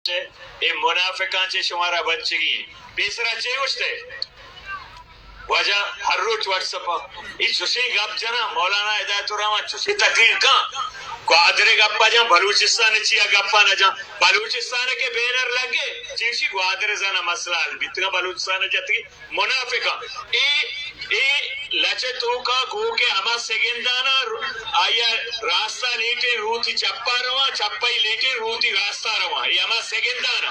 ये मुनाफिकांचे शुमारा बच्चगी बेसरा चेवुस्ते वजह हर रोज व्हाट्सएप इस सुशी गप जना मौलाना हिदायतुर रहमान सुशी तकरीर का ग्वादरे गप्पा जा बलूचिस्तान चिया गप्पा न जा बलूचिस्तान के बैनर लगे चीशी ग्वादरे जना मसला बितगा बलूचिस्तान जती मुनाफिका ए लचे तो का गो के हमा सेगेंदाना आया रास्ता लेटे रूती चप्पा रवा चप्पाई लेटे रूती रास्ता रवा ये हमा सेगेंदाना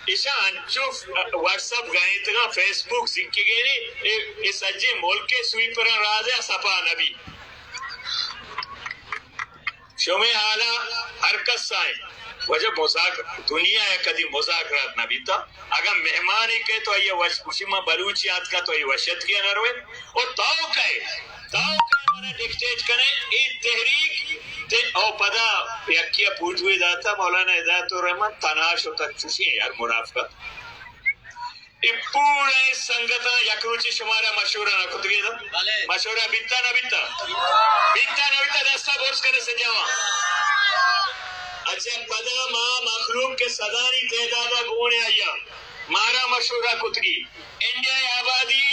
इशा अंचो व्हाट्सएप गए तगा फेसबुक सिक्के गए ये सज्जे मुल्क के स्वीपर राजा सपा नबी शोमे आला हरकत साए वजह मजाक दुनिया है कदी मुजाकरात नबी था अगर मेहमान ही कहे तो ये उसीमा बलूचियात का तो ये वशत किया न रोए और ताऊ कहे मैंने डिक्टेट करे ये तहरीक ते ओ पदा यकिया पूछ हुई दाता मौलाना हिदायतुर रहमान तनाश होता चुशी है यार मुनाफिका इपूरे संगता यकरूची शुमारा मशूरा न खुद के मशूरा बित्ता न दस्ता बोर्स करने से जावा अच्छा पदा मां मखलूक के सदानी तेदादा गोने आया मारा मशूरा कुतगी इंडिया आबादी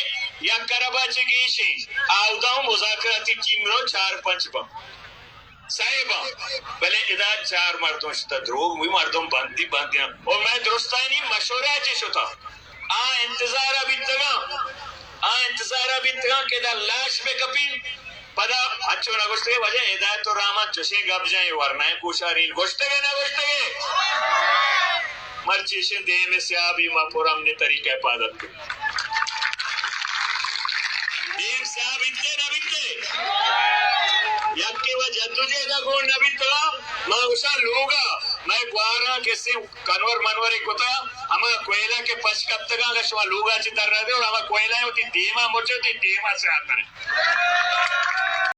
या कराबाचे गीशी आवदाऊ मुजाकराती टीम रो 4-5 बा साहिबा भले इदा 4 मर्दों शता द्रोग हुई मर्दों बांधी और मैं दुरुस्तानी मशूरा चीशोता इंतजार बितगा के दा लाश में कपिन पदा अच्छो ना गोश्ते वजह हिदायतुर रहमान चुशे गब जाए वरना कुशारीन गोश्ते ना मर्चीशन दे में सियाबी मापुरम ने तरीका इबादत की देव साहब इतने न बिकते यक्के व जद्दोजहद को न बिकता मैं उसा लूंगा मैं ग्वारा कैसे कन्वर मनवरी कोता हमा कोयला के पश्कप तक गशवा लूंगा चितर रहे और हमा कोयला होती देमा मोचे होती देमा से आता है